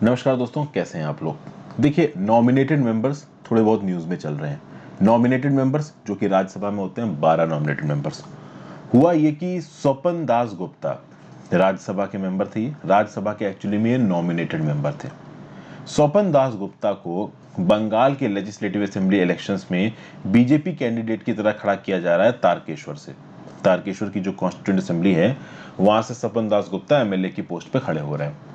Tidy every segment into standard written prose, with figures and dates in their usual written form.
नमस्कार दोस्तों, कैसे हैं आप लोग। देखिए, नॉमिनेटेड मेंबर्स थोड़े बहुत न्यूज़ में चल रहे हैं। नॉमिनेटेड मेंबर्स जो कि राज्यसभा में होते हैं, 12 नॉमिनेटेड मेंबर्स। हुआ ये कि स्वपन दास गुप्ता राज्यसभा के मेंबर थे। राज्यसभा के एक्चुअली में नॉमिनेटेड मेंबर थे। स्वपन दास गुप्ता को बंगाल के लेजिस्लेटिव असेंबली इलेक्शंस में बीजेपी कैंडिडेट की तरह खड़ा किया जा रहा है तारकेश्वर से। तारकेश्वर की जो कॉन्स्टिट्यूंट असेंबली है, वहां से स्वपन दास गुप्ता एमएलए की पोस्ट पे खड़े हो रहे हैं।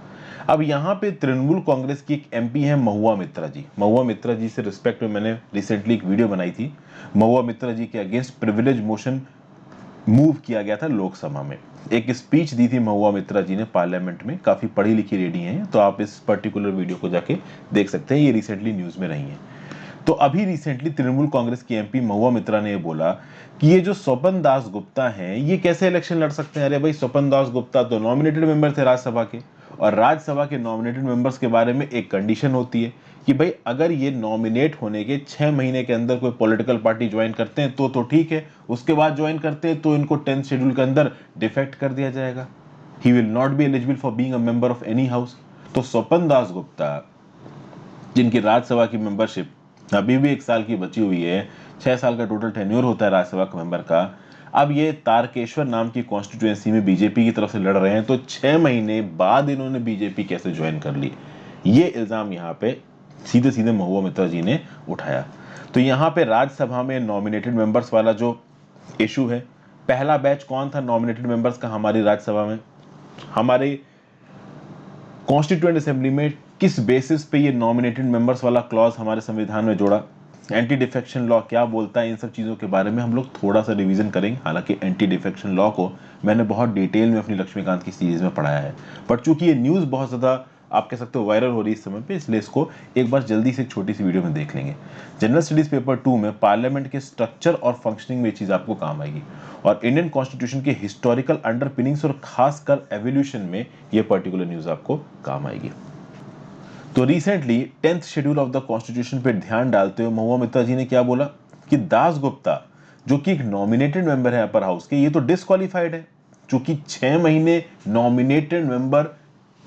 अब यहाँ पे तृणमूल कांग्रेस की एक एमपी है महुआ मित्रा जी। महुआ मित्रा जी से रिस्पेक्ट में मैंने रिसेंटली एक वीडियो बनाई थी। महुआ मित्रा जी के अगेंस्ट प्रिविलेज मोशन मूव किया गया था लोकसभा में। एक स्पीच दी थी महुआ मित्रा जी ने पार्लियामेंट में। काफी पढ़ी लिखी लेडी हैं, तो आप इस पर्टिकुलर वीडियो को जाके देख सकते हैं। ये रिसेंटली न्यूज में रही है। तो अभी रिसेंटली तृणमूल कांग्रेस की एमपी महुआ मित्रा ने बोला कि ये जो स्वपन दास गुप्ता हैं, ये कैसे इलेक्शन लड़ सकते हैं। अरे भाई, स्वपन दास गुप्ता तो नॉमिनेटेड मेंबर थे राज्यसभा के, और राज्यसभा के नॉमिनेटेड मेंबर्स के बारे में एक कंडीशन होती है कि भाई अगर ये नॉमिनेट होने के 6 महीने के अंदर कोई पॉलिटिकल पार्टी ज्वाइन करते हैं तो ठीक है। उसके बाद ज्वाइन करते हैं तो इनको 10th शेड्यूल के अंदर डिफेक्ट कर दिया जाएगा। He will not be eligible for being a member of any house. तो स्वपन दास गुप्ता, जिनकी राज्यसभा की मेंबरशिप अभी भी 1 साल की बची हुई है, 6 साल का टोटल टेन्योर होता है राज्यसभा के मेंबर का, अब ये तारकेश्वर नाम की कॉन्स्टिट्यूएंसी में बीजेपी की तरफ से लड़ रहे हैं। तो 6 महीने बाद इन्होंने बीजेपी कैसे ज्वाइन कर ली, ये इल्जाम यहाँ पे सीधे सीधे महुआ मित्रा जी ने उठाया। तो यहाँ पे राज्यसभा में नॉमिनेटेड मेंबर्स वाला जो इशू है, पहला बैच कौन था नॉमिनेटेड मेंबर्स का हमारी राज्यसभा में, हमारे कॉन्स्टिट्यूएंट असेंबली में किस बेसिस पे ये नॉमिनेटेड मेंबर्स वाला क्लॉज हमारे संविधान में जोड़ा, एंटी डिफेक्शन लॉ क्या बोलता है, इन सब चीज़ों के बारे में हम लोग थोड़ा सा रिवीजन करेंगे। हालांकि एंटी डिफेक्शन लॉ को मैंने बहुत डिटेल में अपनी लक्ष्मीकांत की सीरीज में पढ़ाया है, बट चूंकि ये न्यूज़ बहुत ज़्यादा आप कह सकते हो वायरल हो रही है इस समय पे, इसलिए इसको एक बार जल्दी से एक छोटी सी वीडियो में देख लेंगे। जनरल स्टडीज पेपर 2 में पार्लियामेंट के स्ट्रक्चर और फंक्शनिंग में ये चीज़ आपको काम आएगी, और इंडियन कॉन्स्टिट्यूशन के हिस्टोरिकल अंडरपिनिंग्स और खासकर एवोल्यूशन में ये पर्टिकुलर न्यूज़ आपको काम आएगी। तो recently 10th schedule of the constitution पे ध्यान डालते हुए महुआ मित्रा जी ने क्या बोला कि दास गुप्ता जो कि एक नॉमिनेटेड मेंबर है अपर हाउस के, ये तो डिस्क्वालिफाइड है, क्योंकि 6 महीने नॉमिनेटेड मेंबर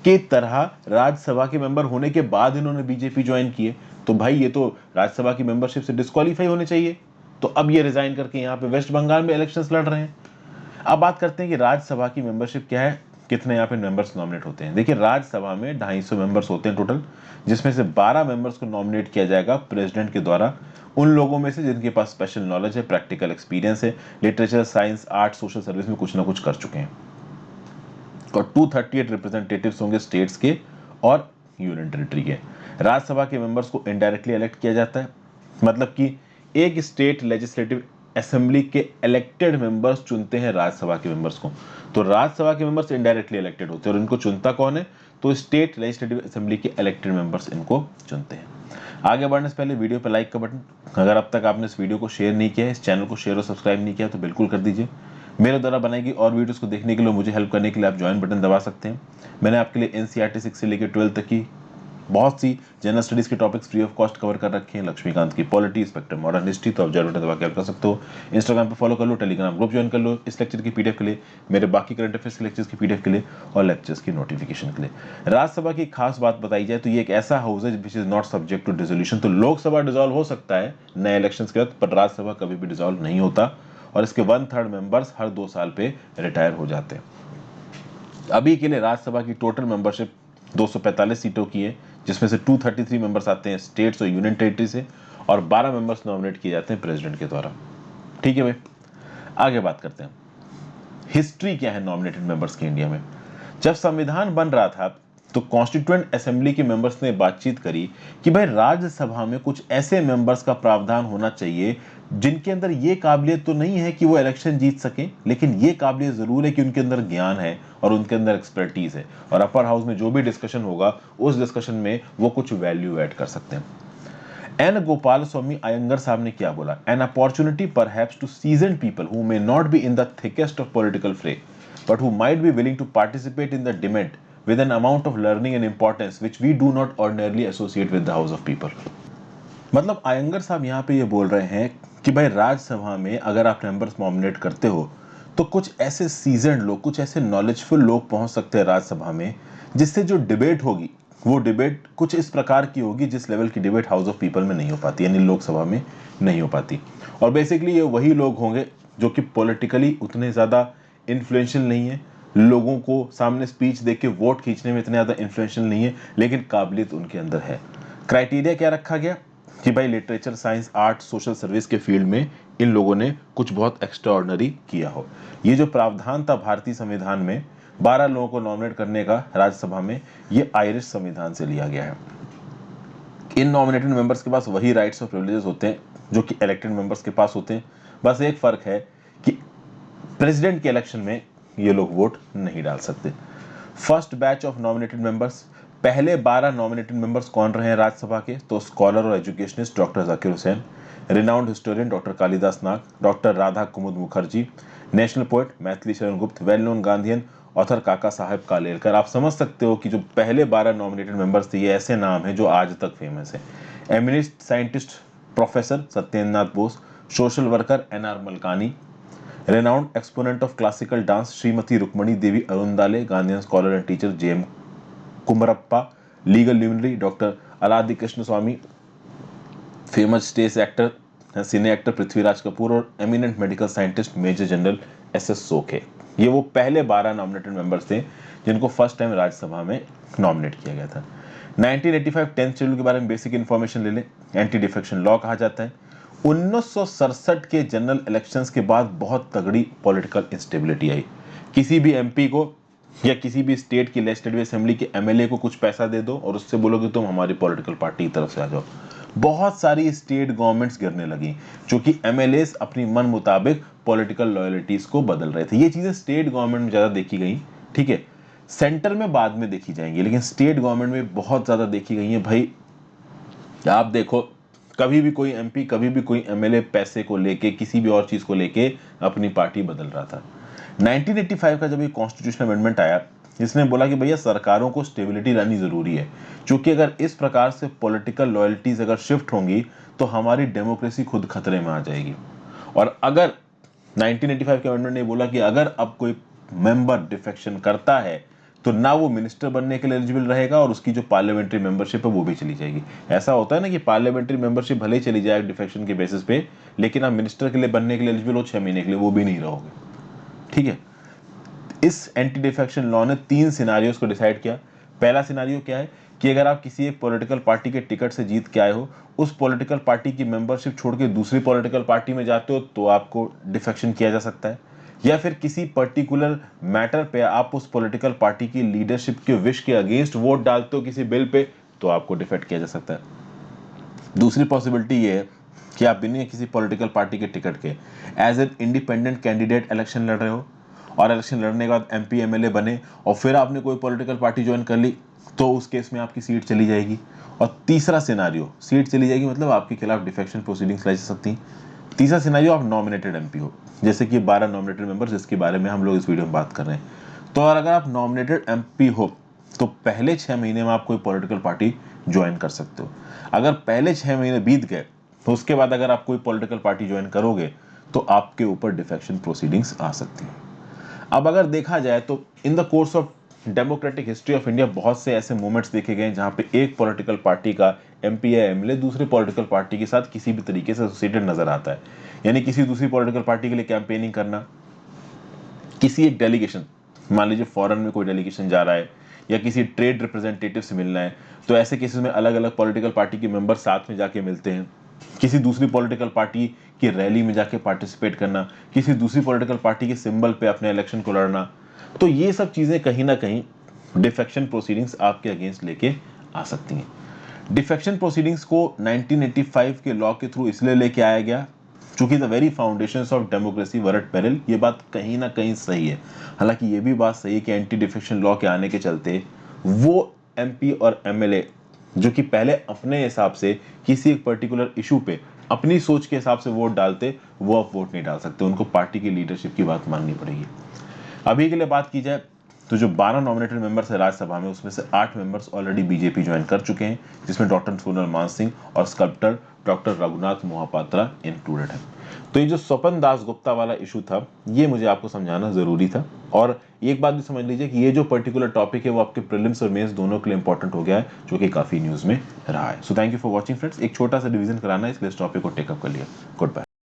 के तरह राज्यसभा के मेंबर होने के बाद इन्होंने बीजेपी ज्वाइन किए। तो भाई ये तो राज्यसभा की मेंबरशिप से डिस्क्वालीफाई होने चाहिए। तो अब ये रिजाइन करके यहाँ पे वेस्ट बंगाल में इलेक्शंस लड़ रहे हैं। अब बात करते हैं कि राज्यसभा की मेंबरशिप क्या है, कितने यहाँ पे मेंबर्स नॉमिनेट होते हैं। देखिए, राज्यसभा में 250 मेंबर्स होते हैं टोटल, जिसमें से 12 मेंबर्स को नॉमिनेट किया जाएगा प्रेसिडेंट के द्वारा, उन लोगों में से जिनके पास स्पेशल नॉलेज है, प्रैक्टिकल एक्सपीरियंस है, literature, science, art, social service में कुछ ना कुछ कर चुके हैं। और 238 रिप्रेजेंटेटिव्स होंगे स्टेट्स के और यूनियन टेरिटरी के। राज्यसभा के मेंबर्स को इनडायरेक्टली इलेक्ट किया जाता है, मतलब कि एक स्टेट लेजिस्लेटिव असेंबली के इलेक्टेड मेंबर्स चुनते हैं राज्यसभा के मेंबर्स को। तो राज्यसभा के मेंबर्स इनडायरेक्टली इलेक्टेड होते हैं, और इनको चुनता कौन है, तो स्टेट लेजिस्लेटिव असेंबली के इलेक्टेड मेंबर्स इनको चुनते हैं। आगे बढ़ने से पहले वीडियो पर लाइक का बटन, अगर अब तक आपने इस वीडियो को शेयर नहीं किया है, इस चैनल को शेयर और सब्सक्राइब नहीं किया तो बिल्कुल कर दीजिए। मेरे द्वारा बनाई गई और वीडियोस को देखने के लिए, मुझे हेल्प करने के लिए आप ज्वाइन बटन दबा सकते हैं। मैंने आपके लिए एनसीईआरटी 6 से लेकर 12 तक की बहुत सी जनरल स्टडीज के topics free of cost cover कर रखे हैं। लक्ष्मीकांत की पॉलिटी, स्पेक्ट्रम, मॉडर्न हिस्ट्री, तो आप ज्वाइन बटन दबा के कर सकते हो। इंस्टाग्राम पे फॉलो कर लो, टेलीग्राम ग्रुप ज्वाइन कर लो इस लेक्चर की पीडीएफ के लिए, मेरे बाकी करंट अफेयर्स के लेक्चर्स की पीडीएफ के लिए और लेक्चर्स की नोटिफिकेशन के लिए। राज्यसभा की खास बात बताई जाए तो ये एक ऐसा हाउस है which is not subject to dissolution. तो लोकसभा डिसॉल्व हो सकता है नए इलेक्शन के बाद, पर राज्यसभा कभी भी डिसॉल्व नहीं होता, और इसके 1/3 मेंबर्स हर 2 साल पे रिटायर हो जाते हैं। अभी के लिए राज्यसभा की टोटल मेंबरशिप 245 सीटों की है, जिसमें से 233 मेंबर्स आते हैं स्टेट्स और यूनियन टेरिटरी से, और 12 मेंबर्स नॉमिनेट किए जाते हैं प्रेसिडेंट के द्वारा। ठीक है भाई, आगे बात करते हैं हिस्ट्री क्या है नॉमिनेटेड मेंबर्स की इंडिया में। जब संविधान बन रहा था तो कॉन्स्टिट्यूएंट असेंबली के मेंबर्स ने बातचीत करी कि भाई राज्यसभा में कुछ ऐसे मेंबर्स का प्रावधान होना चाहिए जिनके अंदर ये काबिलियत तो नहीं है कि वो इलेक्शन जीत सके, लेकिन ये काबिलियत जरूर है कि उनके अंदर ज्ञान है और उनके अंदर एक्सपर्टीज है, और अपर हाउस में जो भी डिस्कशन होगा उस डिस्कशन में वो कुछ वैल्यू ऐड कर सकते हैं। एन गोपाल स्वामी अयंगर साहब ने क्या बोला, an opportunity perhaps to citizen people who may not be in the thickest of political fray but who might be willing to participate in the debate with an amount of learning and importance which we do not ordinarily associate with the house of people। मतलब अयंगर साहब यहाँ पे ये बोल रहे हैं कि भाई राज्यसभा में अगर आप मेंबर्स नॉमिनेट करते हो तो कुछ ऐसे सीजन्ड लोग, कुछ ऐसे नॉलेजफुल लोग पहुंच सकते हैं राज्यसभा में, जिससे जो डिबेट होगी वो डिबेट कुछ इस प्रकार की होगी जिस लेवल की डिबेट हाउस ऑफ पीपल में नहीं हो पाती, यानी लोकसभा में नहीं हो पाती। और बेसिकली ये वही लोग होंगे जो कि पॉलिटिकली उतने ज़्यादा इन्फ्लुएंशियल नहीं है, लोगों को सामने स्पीच देके के वोट खींचने में इतने ज़्यादा इन्फ्लुएंशियल नहीं है, लेकिन काबिलियत उनके अंदर है। क्राइटेरिया क्या रखा गया कि भाई literature, science, art, social service के फील्ड में इन लोगों ने कुछ बहुत एक्स्ट्राऑर्डिनरी किया हो। ये जो प्रावधान था भारतीय संविधान में 12 लोगों को नॉमिनेट करने का राज्यसभा में, ये आयरिश संविधान से लिया गया है। इन नॉमिनेटेड मेंबर्स के पास वही राइट्स और प्रिविलेजेस होते हैं जो कि इलेक्टेड मेंबर्स के पास होते हैं। बस एक फर्क है कि प्रेसिडेंट के इलेक्शन में ये लोग वोट नहीं डाल सकते। First batch of nominated members, पहले 12 नॉमिनेटेड मेंबर्स कौन रहे हैं राज्यसभा के? तो स्कॉलर और educationist doctor Zakir Hussain, renowned historian doctor Kalidas Nag, doctor Radha Kumud Mukherjee, national poet Maithili Sharan Gupt, well known Gandhian author काका साहेब कालेलकर। आप समझ सकते हो कि जो पहले 12 नॉमिनेटेड मेंबर्स थे ये ऐसे नाम हैं जो आज तक फेमस है। Eminent scientist professor Satyendra Nath Bose, social worker N R. Malkani, renowned exponent of classical dance Shrimati Rukmini Devi Arundale, Gandhian scholar and teacher J M. Kumarappa, legal luminary doctor Alladi Krishna Swami, famous stage actor cine actor Prithviraj Kapoor और eminent medical scientist major general S S. Sokhey. ये वो पहले 12 नॉमिनेटेड मेंबर्स थे जिनको first time Rajya Sabha में nominate किया गया था। 1985 10th शेड्यूल के बारे में बेसिक इंफॉर्मेशन ले लें। एंटी डिफेक्शन लॉ कहा जाता है। 1967 के जनरल इलेक्शंस के बाद बहुत तगड़ी पॉलिटिकल इंस्टेबिलिटी आई। किसी भी एमपी को या किसी भी स्टेट की लेजिस्लेटिव असेंबली के एमएलए को कुछ पैसा दे दो और उससे बोलो कि तुम हमारी पॉलिटिकल पार्टी की तरफ से आ जाओ। बहुत सारी स्टेट गवर्नमेंट्स गिरने लगी क्योंकि एमएलएस अपनी मन मुताबिक पॉलिटिकल लॉयल्टीज को बदल रहे थे। ये चीजें स्टेट गवर्नमेंट में ज्यादा देखी गई, ठीक है, सेंटर में बाद में देखी जाएंगी, लेकिन स्टेट गवर्नमेंट में बहुत ज्यादा देखी गई है। भाई आप देखो, कभी भी कोई एमपी, कभी भी कोई एमएलए पैसे को लेके, किसी भी और चीज को लेके अपनी पार्टी बदल रहा था। 1985 का जब ये कॉन्स्टिट्यूशनल अमेंडमेंट आया जिसने बोला कि भैया सरकारों को स्टेबिलिटी लानी जरूरी है, क्योंकि अगर इस प्रकार से पॉलिटिकल लॉयल्टीज अगर शिफ्ट होंगी तो हमारी डेमोक्रेसी खुद खतरे में आ जाएगी। और अगर 1985 के अमेंडमेंट ने बोला कि अगर अब कोई मेंबर डिफेक्शन करता है तो ना वो मिनिस्टर बनने के लिए एलिजिबल रहेगा और उसकी जो पार्लियामेंट्री मेंबरशिप है वो भी चली जाएगी। ऐसा होता है ना कि पार्लियामेंट्री मेंबरशिप भले ही चली जाए डिफेक्शन के बेसिस पे, लेकिन आप मिनिस्टर के लिए बनने के लिए एलिजिबल हो 6 महीने के लिए, वो भी नहीं रहोगे, ठीक है। इस एंटी डिफेक्शन लॉ ने 3 सिनारियोस को डिसाइड किया। पहला सिनारियो क्या है कि अगर आप किसी एक पॉलिटिकल पार्टी के टिकट से जीत के आए हो, उस पॉलिटिकल पार्टी की मेंबरशिप छोड़ के दूसरी पॉलिटिकल पार्टी में जाते हो तो आपको डिफेक्शन किया जा सकता है। या फिर किसी पर्टिकुलर मैटर पे आप उस पॉलिटिकल पार्टी की लीडरशिप के विश के अगेंस्ट वोट डालते हो किसी बिल पे, तो आपको डिफेक्ट किया जा सकता है। दूसरी पॉसिबिलिटी ये है कि आप बिना किसी पॉलिटिकल पार्टी के टिकट के as an independent candidate election लड़ रहे हो और इलेक्शन लड़ने के बाद एमपी एमएलए बने और फिर आपने कोई पॉलिटिकल पार्टी ज्वाइन कर ली, तो उस केस में आपकी सीट चली जाएगी। और तीसरा सिनारियो, सीट चली जाएगी मतलब आपके खिलाफ डिफेक्शन प्रोसीडिंग्स लाई जा सकती हैं। तीसरा सिनारियो, आप नॉमिनेटेड एमपी हो, जैसे कि 12 नॉमिनेटेड मेंबर्स जिसके बारे में हम लोग इस वीडियो में बात कर रहे हैं। तो और अगर आप नॉमिनेटेड एमपी हो तो पहले 6 महीने में आप कोई पॉलिटिकल पार्टी ज्वाइन कर सकते हो। अगर पहले 6 महीने बीत गए तो उसके बाद अगर आप कोई पॉलिटिकल पार्टी ज्वाइन करोगे तो आपके ऊपर डिफेक्शन प्रोसीडिंग्स आ सकती हैं। अब अगर देखा जाए तो in the course of democratic history of India बहुत से ऐसे मोमेंट्स देखे गए जहां पे एक पॉलिटिकल पार्टी का एमपी या एमएलए दूसरी पॉलिटिकल पार्टी के साथ किसी भी तरीके से एसोसिएटेड नजर आता है। यानी किसी दूसरी पॉलिटिकल पार्टी के लिए कैंपेनिंग करना, किसी एक डेलीगेशन, मान लीजिए फॉरेन में कोई डेलीगेशन जा रहा है या किसी ट्रेड रिप्रेजेंटेटिव से मिलना है, तो ऐसे केसेस में अलग अलग पॉलिटिकल पार्टी के मेंबर साथ में जाके मिलते हैं। किसी दूसरी पॉलिटिकल पार्टी की रैली में जाके पार्टिसिपेट करना, किसी दूसरी पॉलिटिकल पार्टी के सिंबल पे अपने इलेक्शन को लड़ना, तो ये सब चीजें कहीं ना कहीं डिफेक्शन प्रोसीडिंग्स आपके अगेंस्ट लेके आ सकती हैं। डिफेक्शन प्रोसीडिंग्स को 1985 के लॉ के थ्रू इसलिए लेके आया गया क्योंकि the very foundations of democracy were at peril. ये बात कहीं ना कहीं सही है। हालांकि ये भी बात सही है कि एंटी डिफेक्शन लॉ के आने के चलते वो एमपी और एमएलए जो कि पहले अपने हिसाब से किसी एक पर्टिकुलर इशू पे अपनी सोच के हिसाब से वोट डालते, वो अब वोट नहीं डाल सकते, उनको पार्टी की लीडरशिप की बात माननी पड़ेगी। अभी के लिए बात की जाए तो जो 12 नॉमिनेटेड मेंबर्स है राज्यसभा में, उसमें से 8 मेंबर्स ऑलरेडी बीजेपी ज्वाइन कर चुके हैं, जिसमें डॉक्टर सोनल मानसिंह और sculptor doctor Raghunath Mohapatra included है। तो ये जो स्वपन दास गुप्ता वाला इशू था, ये मुझे आपको समझाना जरूरी था। और एक बात भी समझ लीजिए कि ये जो पर्टिकुलर टॉपिक है वो आपके प्रीलिम्स और मेंस दोनों के लिए इंपॉर्टेंट हो गया है, जो कि काफी न्यूज में रहा है। So thank you for watching friends. एक छोटा सा डिवीजन कराना है, इसलिए इस टॉपिक को टेकअप कर लिया। Good bye.